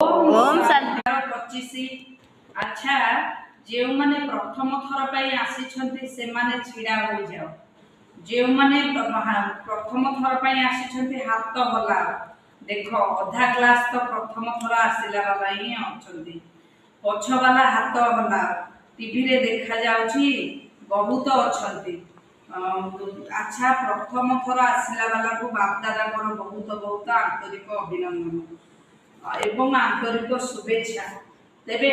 ओम शांति 25। अच्छा, जो माने प्रथम थर पाई आसीछंती से माने छिड़ा हो जाओ। जो माने प्रथम थर पाई आसीछंती हाथ हला। देखो अधा क्लास तो प्रथम थर आसिला वाला ही अछंती। पछ वाला हाथ हला। टीवी रे देखा जाउची बहुत अछंती। अच्छा, प्रथम थर आसिला वाला को बाप दादा को बहुत बहुत आंतरिक अभिनंदन एवं आंतरिक शुभेच्छा। तेरे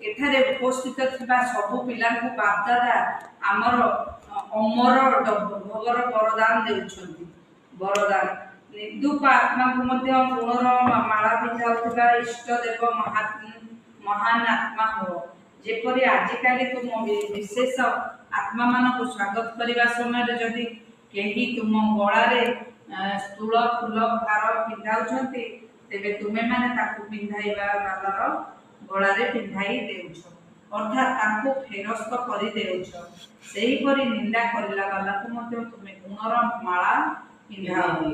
एठारे उपस्थित थिबा सबु पिलांकु बाप दादा आमर अमर भोगर वरदान देउछंती। वरदान निदुक आत्मा को मध्य गुणर माला पिंधाउथिबा इष्ट देव महान आत्मा हो। जेपरि आजिकाली तुम विशेष आत्मा मान को स्वागत करने समय जदि केही तुम गलारे स्थूल फूल भार पिंधाउछंती तेबे तुमे माने ताकू पिंधाइबा मालार गलारे पिंधाई देउछ, अर्थात ताकू फेरस्त करि देउछ। सेही परि निंदा करिला वाला को मध्य तुमे गुणर माला पिंधाओ।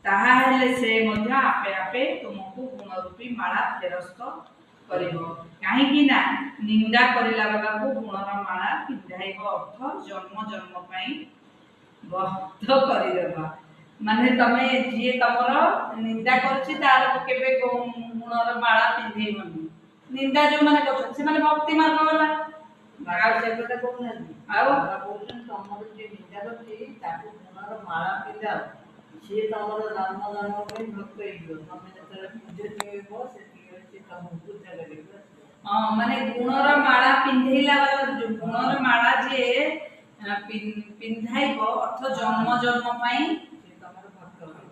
ताहा हेले से मध्य आपे आपे तुमको गुणरूपी माला फेरस्त करिवो। काहे कि ना निंदा करिला वाला को गुणर माला पिंधाइबो अर्थ जन्म जन्म पई भक्त करिदेबा। माने तमे जे तमर निंदा करछि तार केबे गुणर माला पिंधेइबनी। निंदा जो माने करछ से माने भक्ति मार्ग वाला बाबा से कथा कोन आउ बाबा बोलछन तमर जे निंदा करछि ताकू गुणर माला पिंधाओ से तमर जन्म जन्म पे भक्त हेइबो। तमे जतरे पूजे देबो से से तमको पूजा करिबो। हां, माने गुणर माला पिंधेइला वाला जो गुणर माला जे पिंधाइबो अर्थ जन्म जन्म पई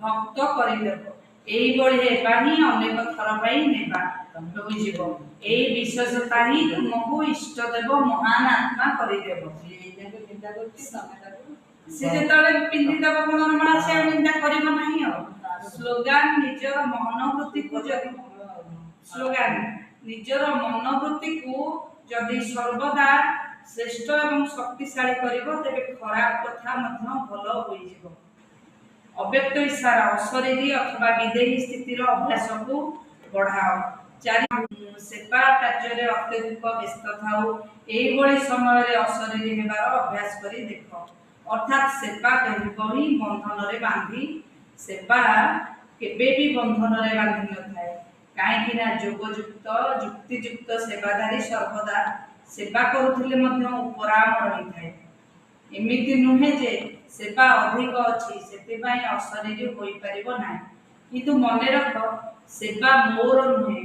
भक्त करिदेबो। एई बळी हेबा ही अनेक थर पई नेबा होई जीवो। एई विशेषता ही तुमको इष्ट देव महान आत्मा करिदेबो। निंदा करछि तमे ताकू से जेतले पिंधि देव गुणर माला से निंदा करिबो नाही हो। स्लोगान निजर मनोवृत्ति को जदि स्लोगान निजर मनोवृत्ति को जदि सर्वदा श्रेष्ठ एवं शक्तिशाली करिबो तेबे खराब कथा मध्य भलो होई जीवो। अव्यक्त इशारा अशरीरी अथवा विदेही स्थितिर अभ्यास को बढ़ाओ। चारि सेवा कार्य अत्यधिक व्यस्त थाओ। एई बळी समय रे अशरीरी हेबार अभ्यास करी देखो। अर्थात सेवा कहिबो ही बंधन रे बांधी सेवा केबे भी बंधन रे बांधी न थाए। काहे कि ना योगयुक्त युक्तियुक्त सेवाधारी सर्वदा सेवा करुथिले मध्य उपराम रही थाए। एमिति नुहे जे सेवा अधिक अछि सेतिबाई अशरीरी होई परिबो नाही, किंतु मने रख सेवा मोर नुहे।